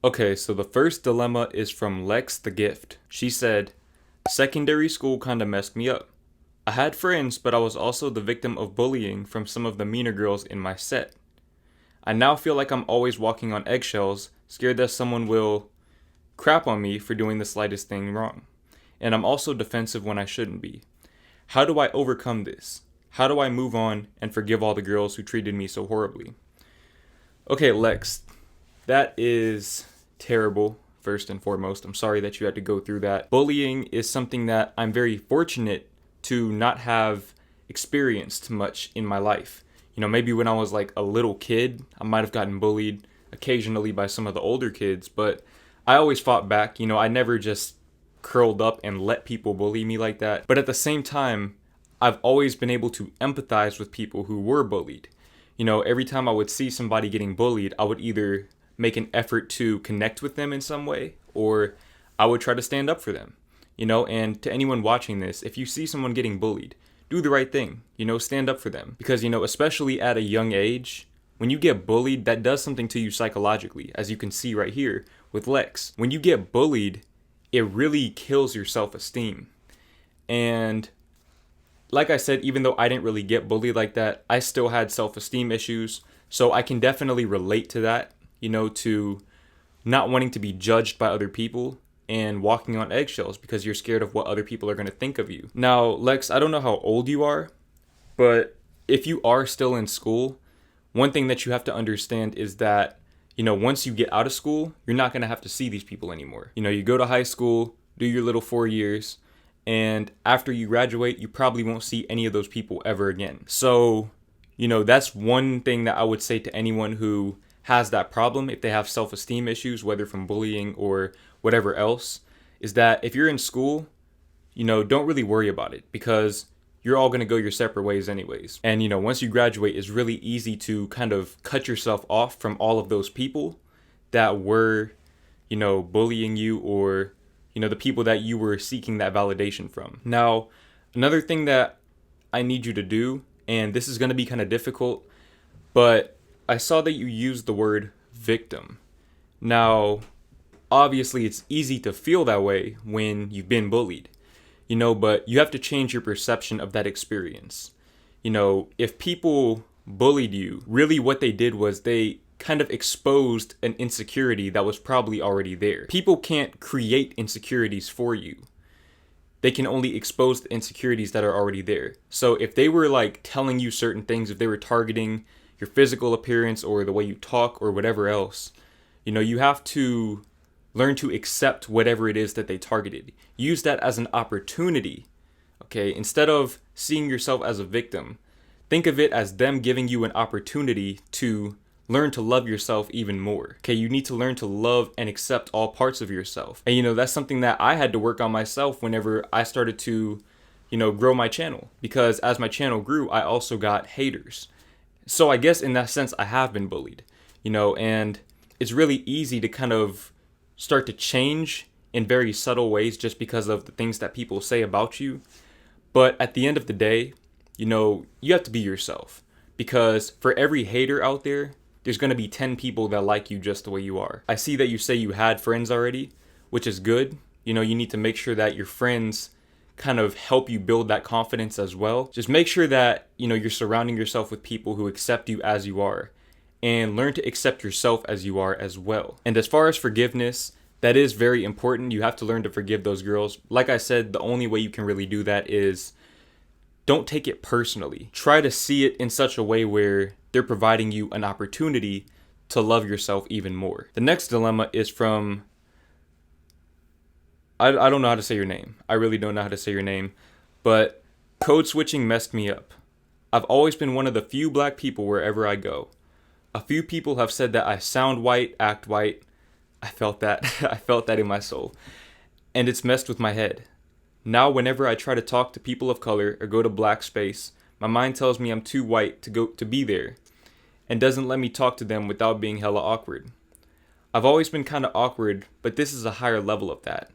Okay, so the first dilemma is from Lex the Gift. She said, secondary school kinda messed me up. I had friends, but I was also the victim of bullying from some of the meaner girls in my set. I now feel like I'm always walking on eggshells, scared that someone will crap on me for doing the slightest thing wrong. And I'm also defensive when I shouldn't be. How do I overcome this? How do I move on and forgive all the girls who treated me so horribly? Okay, Lex, that is terrible, first and foremost. I'm sorry that you had to go through that. Bullying is something that I'm very fortunate to not have experienced much in my life. You know, maybe when I was like a little kid, I might have gotten bullied occasionally by some of the older kids, but I always fought back. You know, I never just curled up and let people bully me like that. But at the same time, I've always been able to empathize with people who were bullied. You know, every time I would see somebody getting bullied, I would either make an effort to connect with them in some way, or I would try to stand up for them. You know, and to anyone watching this, if you see someone getting bullied, do the right thing. You know, stand up for them. Because, you know, especially at a young age, when you get bullied, that does something to you psychologically, as you can see right here with Lex. When you get bullied, it really kills your self-esteem. And like I said, even though I didn't really get bullied like that, I still had self-esteem issues. So I can definitely relate to that, you know, to not wanting to be judged by other people and walking on eggshells because you're scared of what other people are going to think of you. Now, Lex, I don't know how old you are, but if you are still in school, one thing that you have to understand is that, you know, once you get out of school, you're not going to have to see these people anymore. You know, you go to high school, do your little 4 years, and after you graduate, you probably won't see any of those people ever again. So, you know, that's one thing that I would say to anyone who has that problem, if they have self-esteem issues, whether from bullying or whatever else, is that if you're in school, you know, don't really worry about it because you're all going to go your separate ways anyways. And, you know, once you graduate, it's really easy to kind of cut yourself off from all of those people that were, you know, bullying you, or, you know, the people that you were seeking that validation from. Now, another thing that I need you to do, and this is going to be kind of difficult, but I saw that you used the word victim. Now, obviously, it's easy to feel that way when you've been bullied, you know, but you have to change your perception of that experience. You know, if people bullied you, really what they did was they kind of exposed an insecurity that was probably already there. People can't create insecurities for you. They can only expose the insecurities that are already there. So if they were like telling you certain things, if they were targeting your physical appearance or the way you talk or whatever else, you know, you have to learn to accept whatever it is that they targeted. Use that as an opportunity, okay? Instead of seeing yourself as a victim, think of it as them giving you an opportunity to learn to love yourself even more. Okay, you need to learn to love and accept all parts of yourself. And you know, that's something that I had to work on myself whenever I started to, you know, grow my channel. Because as my channel grew, I also got haters. So I guess in that sense, I have been bullied, you know, and it's really easy to kind of start to change in very subtle ways just because of the things that people say about you. But at the end of the day, you know, you have to be yourself, because for every hater out there, there's going to be 10 people that like you just the way you are. I see that you say you had friends already, which is good. You know, you need to make sure that your friends kind of help you build that confidence as well. Just make sure that, you know, you're surrounding yourself with people who accept you as you are, and learn to accept yourself as you are as well. And as far as forgiveness, that is very important. You have to learn to forgive those girls. Like I said, the only way you can really do that is don't take it personally. Try to see it in such a way where they're providing you an opportunity to love yourself even more. The next dilemma is from, I don't know how to say your name. I really don't know how to say your name, but code switching messed me up. I've always been one of the few black people wherever I go. A few people have said that I sound white, act white. I felt that. I felt that in my soul. And it's messed with my head. Now whenever I try to talk to people of color or go to black space, my mind tells me I'm too white to be there, and doesn't let me talk to them without being hella awkward. I've always been kind of awkward, but this is a higher level of that.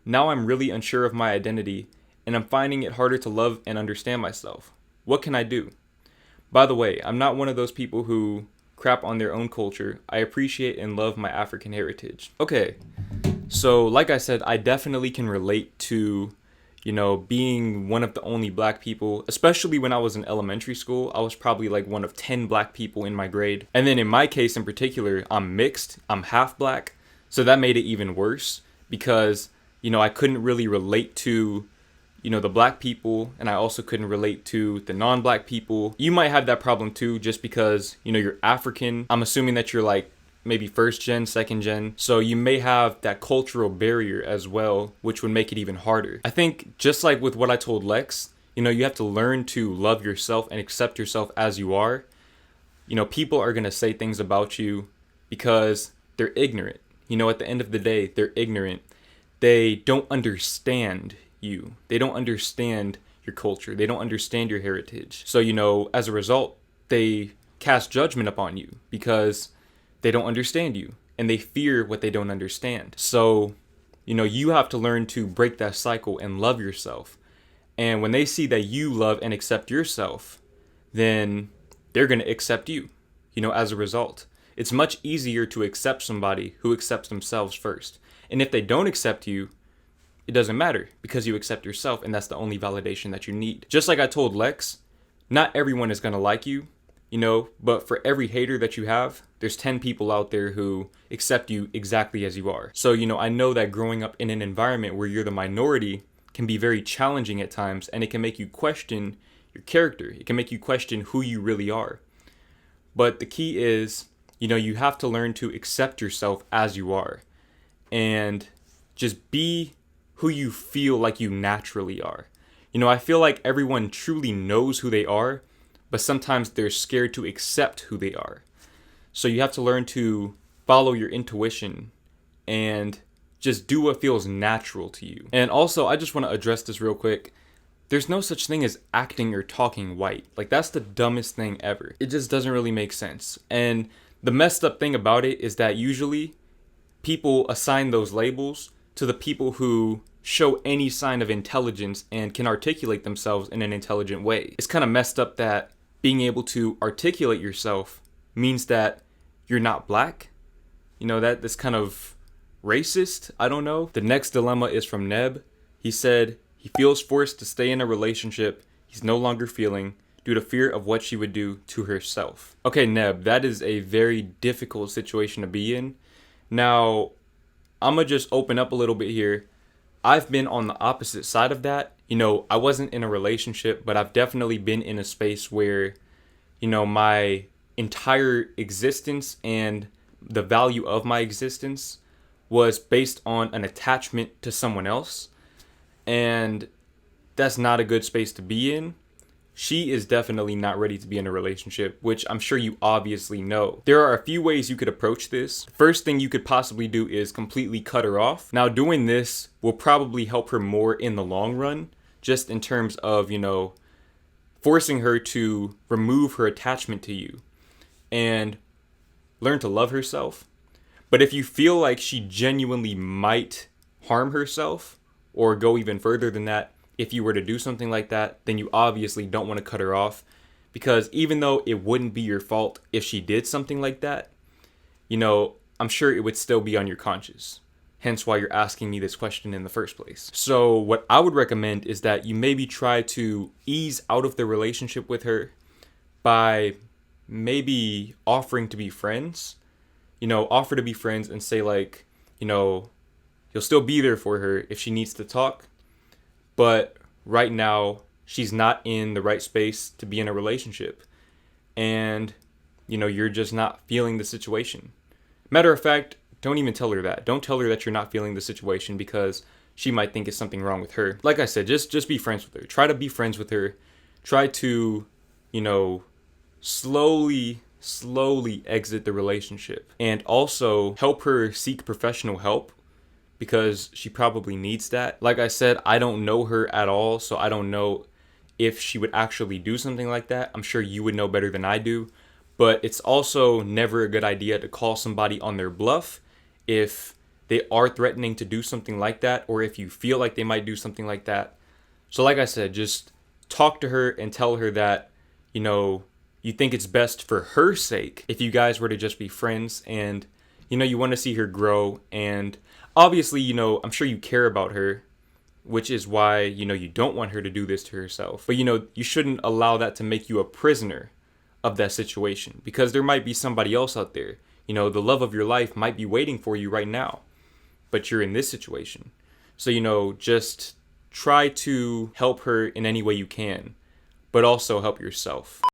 Now I'm really unsure of my identity, and I'm finding it harder to love and understand myself. What can I do? By the way, I'm not one of those people who crap on their own culture. I appreciate and love my African heritage. Okay, so like I said, I definitely can relate to, being one of the only black people, especially when I was in elementary school. I was probably like one of 10 black people in my grade. And then in my case in particular, I'm mixed, I'm half black. So that made it even worse because, I couldn't really relate to, the black people, and I also couldn't relate to the non-black people. You might have that problem too, just because, you're African. I'm assuming that you're like maybe first gen, second gen. So you may have that cultural barrier as well, which would make it even harder. I think just like with what I told Lex, you have to learn to love yourself and accept yourself as you are. People are going to say things about you because they're ignorant. At the end of the day, they're ignorant. They don't understand you. They don't understand your culture. They don't understand your heritage. So, as a result, they cast judgment upon you because they don't understand you and they fear what they don't understand. So, you have to learn to break that cycle and love yourself. And when they see that you love and accept yourself, then they're going to accept you, as a result. It's much easier to accept somebody who accepts themselves first. And if they don't accept you, it doesn't matter because you accept yourself, and that's the only validation that you need. Just like I told Lex, not everyone is going to like you, but for every hater that you have, there's 10 people out there who accept you exactly as you are. So, I know that growing up in an environment where you're the minority can be very challenging at times, and it can make you question your character. It can make you question who you really are. But the key is, you have to learn to accept yourself as you are and just be who you feel like you naturally are. I feel like everyone truly knows who they are, but sometimes they're scared to accept who they are. So you have to learn to follow your intuition and just do what feels natural to you. And also, I just want to address this real quick. There's no such thing as acting or talking white. Like, that's the dumbest thing ever. It just doesn't really make sense. And the messed up thing about it is that usually people assign those labels to the people who show any sign of intelligence and can articulate themselves in an intelligent way. It's kind of messed up that being able to articulate yourself means that you're not black. That's kind of racist. I don't know. The next dilemma is from Neb. He said he feels forced to stay in a relationship he's no longer feeling due to fear of what she would do to herself. Okay, Neb, that is a very difficult situation to be in. Now, I'm going to just open up a little bit here. I've been on the opposite side of that. I wasn't in a relationship, but I've definitely been in a space where, my entire existence and the value of my existence was based on an attachment to someone else. And that's not a good space to be in. She is definitely not ready to be in a relationship, which I'm sure you obviously know. There are a few ways you could approach this. First thing you could possibly do is completely cut her off. Now, doing this will probably help her more in the long run, just in terms of, forcing her to remove her attachment to you and learn to love herself. But if you feel like she genuinely might harm herself or go even further than that, if you were to do something like that, then you obviously don't want to cut her off, because even though it wouldn't be your fault if she did something like that, I'm sure it would still be on your conscience. Hence why you're asking me this question in the first place. So what I would recommend is that you maybe try to ease out of the relationship with her by maybe offering to be friends. Offer to be friends and say like, you'll still be there for her if she needs to talk. But right now, she's not in the right space to be in a relationship. And, you're just not feeling the situation. Matter of fact, don't even tell her that. Don't tell her that you're not feeling the situation, because she might think it's something wrong with her. Like I said, just be friends with her. Try to be friends with her. Try to, slowly exit the relationship. And also help her seek professional help, because she probably needs that. Like I said, I don't know her at all, so I don't know if she would actually do something like that. I'm sure you would know better than I do. But it's also never a good idea to call somebody on their bluff if they are threatening to do something like that, or if you feel like they might do something like that. So like I said, just talk to her and tell her that, you think it's best for her sake if you guys were to just be friends, and you want to see her grow, and obviously, I'm sure you care about her, which is why, you don't want her to do this to herself. But, you shouldn't allow that to make you a prisoner of that situation, because there might be somebody else out there. The love of your life might be waiting for you right now, but you're in this situation. So, just try to help her in any way you can, but also help yourself.